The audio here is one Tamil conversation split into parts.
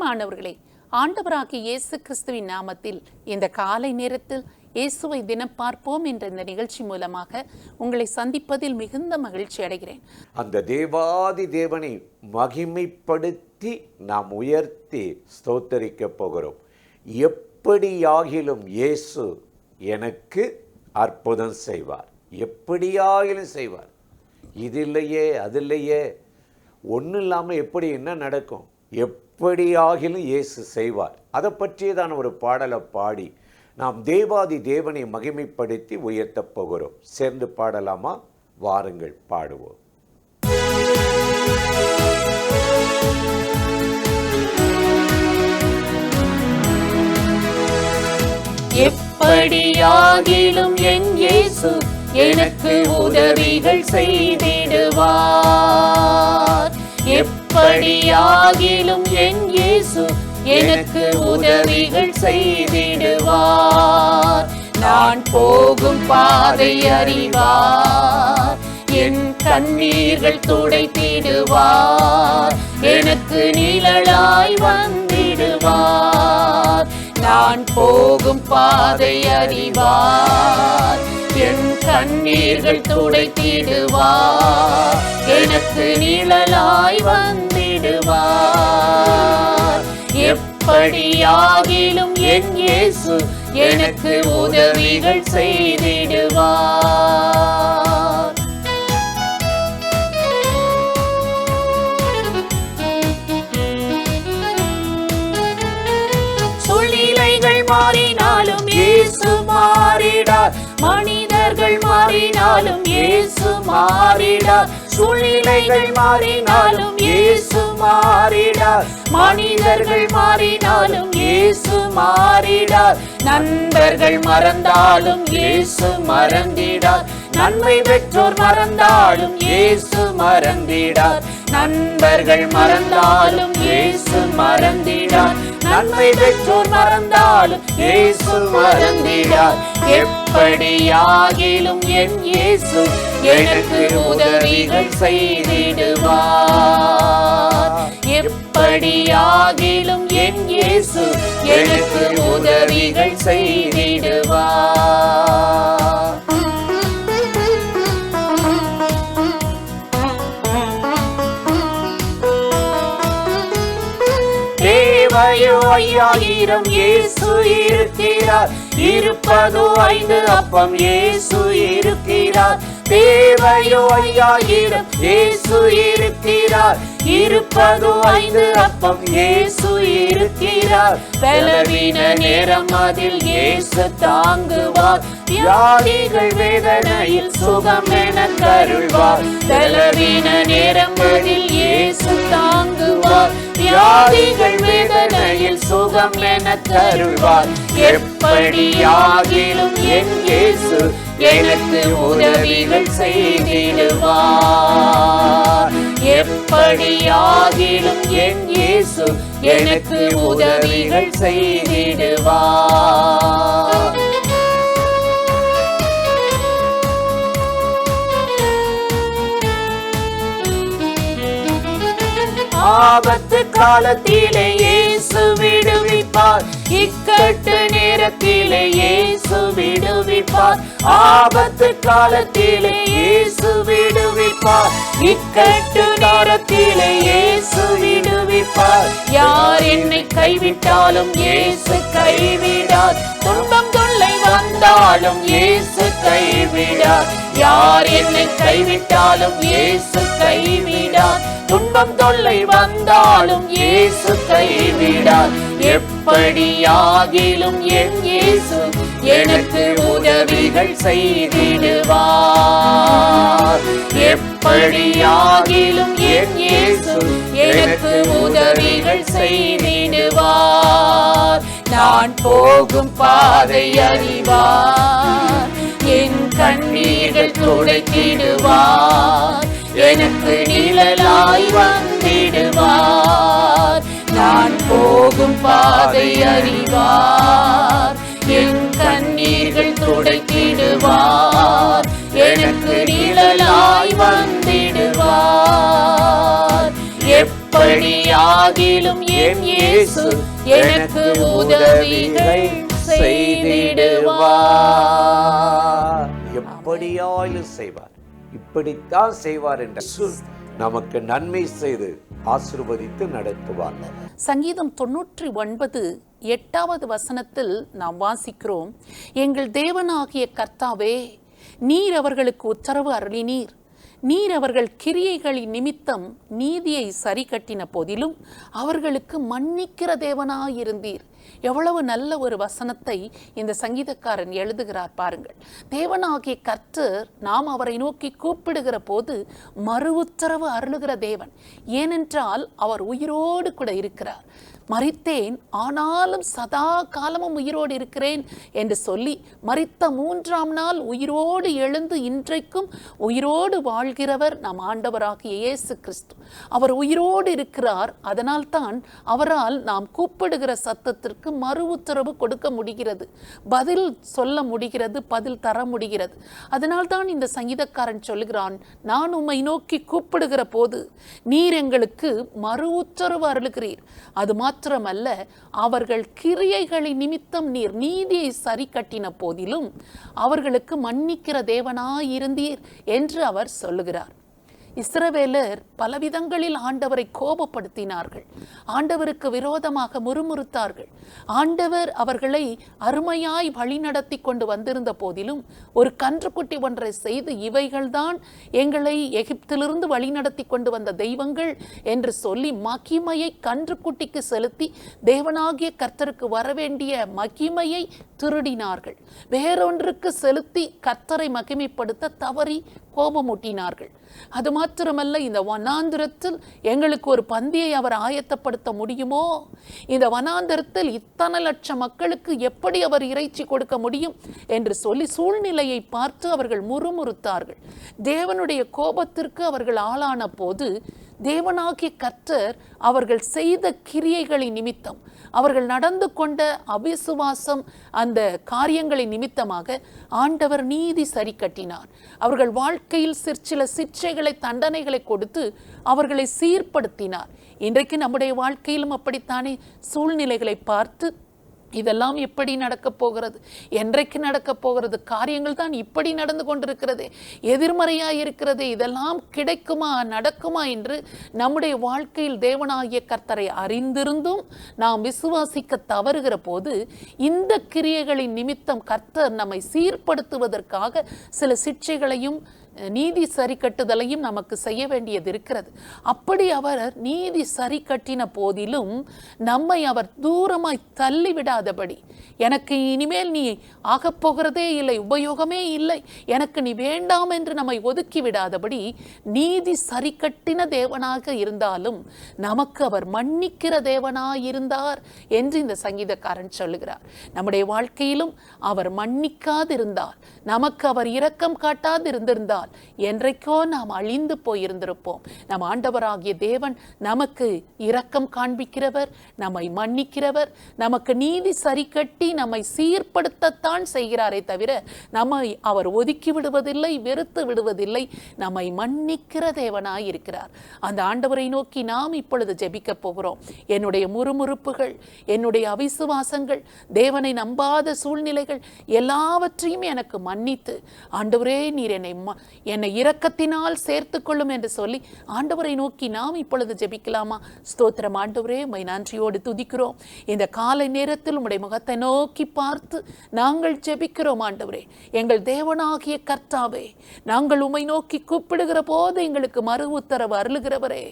பிரியமானவர்களே, ஆண்டவராகிய இயேசு கிறிஸ்துவின் நாமத்தில் இந்த காலை நேரத்தில் இயேசுவை தினம் பார்ப்போம் என்ற இந்த நிகழ்ச்சி மூலமாக உங்களை சந்திப்பதில் மிகுந்த மகிழ்ச்சி அடைகிறேன். அந்த தேவாதி தேவனை மகிமைப்படுத்தி நாம் உயர்த்தி ஸ்தோத்தரிக்க போகிறோம். எப்படியாகிலும் இயேசு எனக்கு அற்புதம் செய்வார், எப்படியாகிலும் செய்வார். இது இல்லையே அது இல்லையே, ஒன்றும் இல்லாமல் எப்படி என்ன நடக்கும், எப்படியாகிலும் இயேசு செய்வார். அதை பற்றியதான ஒரு பாடலை பாடி நாம் தேவாதி தேவனை மகிமைப்படுத்தி உயர்த்தப் போகிறோம். சேர்ந்து பாடலாமா? வாருங்கள் பாடுவோம். எப்படியாகிலும் என் இயேசு எனக்கு உதவிகள் செய்திடுவார். எப்படியாகிலும் என் இயேசு எனக்கு உதவிகள் செய்திடுவார். நான் போகும் பாதை அறிவார், என் கண்ணீர்கள் துடைத்திடுவார், எனக்கு நிழலாய் வந்திடுவார். நான் போகும் பாதை அறிவார், என் கண்ணீர்கள் துடைத்திடுவார், எனக்கு நிழலாய் வந்திடுவார். எப்படியாகிலும் என் இயேசு எனக்கு உதவிகள் செய்திடுவார். சூழ்நிலைகள் மாறினாலும் இயேசு மாறிடார், மனிதர்கள் மாறினாலும் இயேசு மாறிடார். சூழ்நிலைகள் மாறினாலும் இயேசு மாறிடார், மனிதர்கள் மாறினாலும் இயேசு மாறிடார். நண்பர்கள் மறந்தாலும் இயேசு மறந்திடார், நன்மை பெற்றோர் மறந்தாலும் இயேசு மறந்திடார். நண்பர்கள் மறந்தாலும் இயேசு மறந்திடார், நன்மை பெற்றோர் மறந்தாலும் இயேசு மறந்திடார். எப்படியாகிலும் என் இயேசு எனக்கு உதவிகள் செய்திடுவார். எப்படியாகிலும் என் இயேசு எனக்கு உதவிகள் செய்திடுவார். தேவையோ 5000 இயேசு இருக்கிறார், இருப்பதோ 5 அப்பம் இயேசு இருக்கிறார். தேவையோ 5000 இயேசு இருக்கிறார், இருப்பதோ 5 அப்பம் இயேசு இருக்கிறார். பலவீன நேரம் அதில் இயேசு தாங்குவார், வியாதிகள் வேதனையில் சுகம் என கருள்வார். பலவீன நேரம் அதில் இயேசு தாங்குவார், வியாதிகள் வேதனையில் சுகம் என கருள்வார். எப்படியாகிலும் என் இயேசு எனக்கு உதவிகள் செய்திடுவார். எப்படியாகிலும் என் இயேசு எனக்கு உதவிகள் செய்திடுவார். ஆபத்து காலத்திலே இயேசு விடுவிப்பார், இக்கட்டு நேரத்திலே இயேசு விடுவிப்பார். ஆபத்து காலத்திலே இயேசு விடுவிப்பார், இக்கட்டு நேரத்திலே இயேசு விடுவிப்பார். யார் என்னை கைவிட்டாலும் இயேசு கைவிடார், துன்பம் தொல்லை வந்தாலும் இயேசு கைவிடார். யார் என்னை கைவிட்டாலும் இயேசு கைவிடார், துன்பம் தொல்லை வந்தாலும் இயேசு கைவிடார். எப்படியாகிலும் என் இயேசு எனக்கு உதவிகள் செய்திடுவார். எப்படியாகிலும் என் இயேசு எனக்கு உதவிகள் செய்திடுவார். நான் போகும் பாதை அறிவார், என் கண்ணீர்கள் துடைத்திடுவார், எனக்கு நிழலாய் வந்திடுவார். நான் போகும் பாதை அறிவார், என் கண்ணீர்கள் துடைத்திடுவார், எனக்கு நிழலாய் வந்திடுவார். எப்படியா ஆகிலும் என் இயேசு எனக்கு உதவிகள் செய்திடுவார். எப்படியாயிலும் செய்வார், இப்படித்தான் செய்வார் என்று நமக்கு நன்மை செய்து ஆசீர்வதித்து நடத்துவார். சங்கீதம் 99:8 வசனத்தில் நாம் வாசிக்கிறோம், எங்கள் தேவனாகிய கர்த்தாவே, நீர் அவர்களுக்கு உத்தரவு அருளினீர். நீர் அவர்கள் கிரியைகளின் நிமித்தம் நீதியை சரி கட்டின போதிலும் அவர்களுக்கு மன்னிக்கிற தேவனாயிருந்தீர். எவ்வளவு நல்ல ஒரு வசனத்தை இந்த சங்கீதக்காரன் எழுதுகிறார் பாருங்கள். தேவனாகிய கர்த்தர் நாம் அவரை நோக்கி கூப்பிடுகிற போது மறு உத்தரவு அருளுகிற தேவன். ஏனென்றால் அவர் உயிரோடு கூட இருக்கிறார். மரித்தேன், ஆனாலும் சதா காலமும் உயிரோடு இருக்கிறேன் என்று சொல்லி மரித்த 3ஆம் நாள் உயிரோடு எழுந்து இன்றைக்கும் உயிரோடு வாழ்கிறவர் நம் ஆண்டவராகிய இயேசு கிறிஸ்து. அவர் உயிரோடு இருக்கிறார். அதனால்தான் அவரால் நாம் கூப்பிடுகிற சத்தத்திற்கு மறு உத்தரவு கொடுக்க முடிகிறது, பதில் சொல்ல முடிகிறது, பதில் தர முடிகிறது. அதனால்தான் இந்த சங்கீதக்காரன் சொல்லுகிறான், நான் உம்மை நோக்கி கூப்பிடுகிற போது நீர் எங்களுக்கு மறு உத்தரவு அருளுகிறீர். அது மாத்திரமல்ல, அவர்கள் கிரியைகளின் நிமித்தம் நீர் நீதியை சரி கட்டின போதிலும் அவர்களுக்கு மன்னிக்கிற தேவனாயிருந்தீர் என்று அவர் சொல்லுகிறார். இஸ்ரவேலர் பலவிதங்களில் ஆண்டவரை கோபப்படுத்தினார்கள், ஆண்டவருக்கு விரோதமாக முறுமுறுத்தார்கள். ஆண்டவர் அவர்களை அருமையாய் வழிநடத்தி கொண்டு வந்திருந்த போதிலும் ஒரு கன்றுக்குட்டி ஒன்றை செய்து, இவைகள்தான் எங்களை எகிப்திலிருந்து வழிநடத்தி கொண்டு வந்த தெய்வங்கள் என்று சொல்லி மகிமையை கன்றுக்குட்டிக்கு செலுத்தி தேவனாகிய கர்த்தருக்கு வரவேண்டிய மகிமையை திருடினார்கள். வேறொன்றுக்கு செலுத்தி கர்த்தரை மகிமைப்படுத்த தவறி கோபமூட்டினார்கள். அது மாத்திரமல்ல, இந்த வனாந்திரத்தில் எங்களுக்கு ஒரு பந்தியை அவர் ஆயத்தப்படுத்த முடியுமோ? இந்த வனாந்திரத்தில் இத்தனை லட்சம் மக்களுக்கு எப்படி அவர் இறைச்சி கொடுக்க முடியும் என்று சொல்லி சூழ்நிலையை பார்த்து அவர்கள் முறுமுறுத்தார்கள். தேவனுடைய கோபத்திற்கு அவர்கள் ஆளான போது தேவனாகிய கர்த்தர் அவர்கள் செய்த கிரியைகளின் நிமித்தம், அவர்கள் நடந்து கொண்ட அவிசுவாசம், அந்த காரியங்களின் நிமித்தமாக ஆண்டவர் நீதி சரி கட்டினார். அவர்கள் வாழ்க்கையில் சில சிற்றைகளை, தண்டனைகளை கொடுத்து அவர்களை சீர்படுத்தினார். இன்றைக்கு நம்முடைய வாழ்க்கையிலும் அப்படித்தானே சூழ்நிலைகளை பார்த்து இதெல்லாம் எப்படி நடக்கப் போகிறது, என்றைக்கு நடக்கப் போகிறது, காரியங்கள் தான் இப்படி நடந்து கொண்டிருக்கிறது, எதிர்மறையாக இருக்கிறது, இதெல்லாம் கிடைக்குமா, நடக்குமா என்று நம்முடைய வாழ்க்கையில் தேவனாகிய கர்த்தரை அறிந்திருந்தும் நாம் விசுவாசிக்க தவறுகிற போது இந்த கிரியைகளின் நிமித்தம் கர்த்தர் நம்மை சீர்படுத்துவதற்காக சில சிற்றைகளையும் நீதி சரி கட்டுதலையும் நமக்கு செய்ய வேண்டியது இருக்கிறது. அப்படி அவர் நீதி சரி கட்டின போதிலும் நம்மை அவர் தூரமாய் தள்ளிவிடாதபடி, எனக்கு இனிமேல் நீ ஆகப்போகிறதே இல்லை, உபயோகமே இல்லை, எனக்கு நீ வேண்டாம் என்று நம்மை ஒதுக்கி விடாதபடி நீதி சரி கட்டின தேவனாக இருந்தாலும் நமக்கு அவர் மன்னிக்கிற தேவனாயிருந்தார் என்று இந்த சங்கீதக்காரன் சொல்லுகிறார். நம்முடைய வாழ்க்கையிலும் அவர் மன்னிக்காதிருந்தால், நமக்கு அவர் இரக்கம் காட்டாதிருந்திருந்தால் என்றைக்கோ நாம் அழிந்து போயிருந்திருப்போம். நம் ஆண்டவராகிய தேவன் நமக்கு இரக்கம் காண்பிக்கிறவர், நம்மை மன்னிக்கிறவர், நமக்கு நீதி சரி கட்டி நம்மை சீர்படுத்தத்தான் செய்கிறாரே தவிர நம்மை அவர் ஒதுக்கி விடுவதில்லை, வெறுத்து விடுவதில்லை, நம்மை மன்னிக்கிற தேவனாய் இருக்கிறார். அந்த ஆண்டவரை நோக்கி நாம் இப்பொழுது ஜெபிக்க போகிறோம். என்னுடைய முறுமுறுப்புகள், என்னுடைய அவிசுவாசங்கள், தேவனை நம்பாத சூழ்நிலைகள் எல்லாவற்றையும் எனக்கு மன்னித்து, ஆண்டவரே நீர் என்னை இரக்கத்தினால் சேர்த்து கொள்ளும் என்று சொல்லி ஆண்டவரை நோக்கி நாம் இப்பொழுது ஜெபிக்கலாமா? ஸ்தோத்திரம் ஆண்டவரே, உம்மை நன்றியோடு துதிக்கிறோம். இந்த காலை நேரத்தில் உம்முடைய முகத்தை நோக்கி பார்த்து நாங்கள் ஜெபிக்கிறோம். ஆண்டவரே, எங்கள் தேவனாகிய கர்த்தாவே, நாங்கள் உம்மை நோக்கி கூப்பிடுகிற போது எங்களுக்கு மறு உத்தரவு அருளுகிறவரே,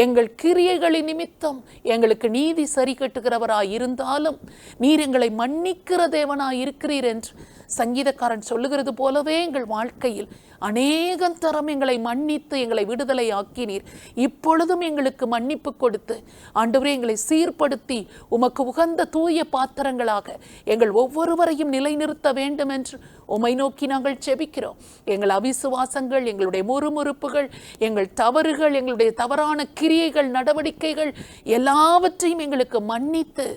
எங்கள் கிரியைகளின் நிமித்தம் எங்களுக்கு நீதி சரி கட்டுகிறவராய் இருந்தாலும் நீர் எங்களை மன்னிக்கிற தேவனாய் இருக்கிறீர் என்று சங்கீதக்காரன் சொல்லுகிறது போலவே எங்கள் வாழ்க்கையில் அநேகம் தரம் எங்களை மன்னித்து எங்களை விடுதலை ஆக்கினீர். இப்பொழுதும் எங்களுக்கு மன்னிப்பு கொடுத்து ஆண்டவரே எங்களை சீர்படுத்தி உமக்கு உகந்த தூய பாத்திரங்களாக எங்கள் ஒவ்வொருவரையும் நிலைநிறுத்த வேண்டும் என்று உம்மை நோக்கி நாங்கள் ஜெபிக்கிறோம். எங்கள் அவிசுவாசங்கள், எங்களுடைய முறுமுறுப்புகள், எங்கள் தவறுகள், எங்களுடைய தவறான கிரியைகள், நடவடிக்கைகள் எல்லாவற்றையும் எங்களுக்கு மன்னித்து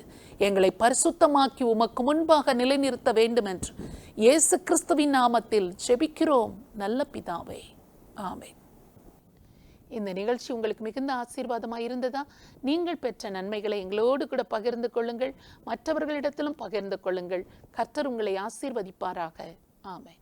எங்களை பரிசுத்தமாக்கி உமக்கு முன்பாக நிலைநிறுத்த வேண்டும் என்று இயேசு கிறிஸ்துவின் நாமத்தில் ஜெபிக்கிறோம் நல்ல பிதாவே, ஆமென். இந்த நிகழ்ச்சி உங்களுக்கு மிகுந்த ஆசீர்வாதமாக இருந்ததா? நீங்கள் பெற்ற நன்மைகளை எங்களோடு கூட பகிர்ந்து கொள்ளுங்கள், மற்றவர்களிடத்திலும் பகிர்ந்து கொள்ளுங்கள். கர்த்தர் உங்களை ஆசீர்வதிப்பாராக. ஆமென்.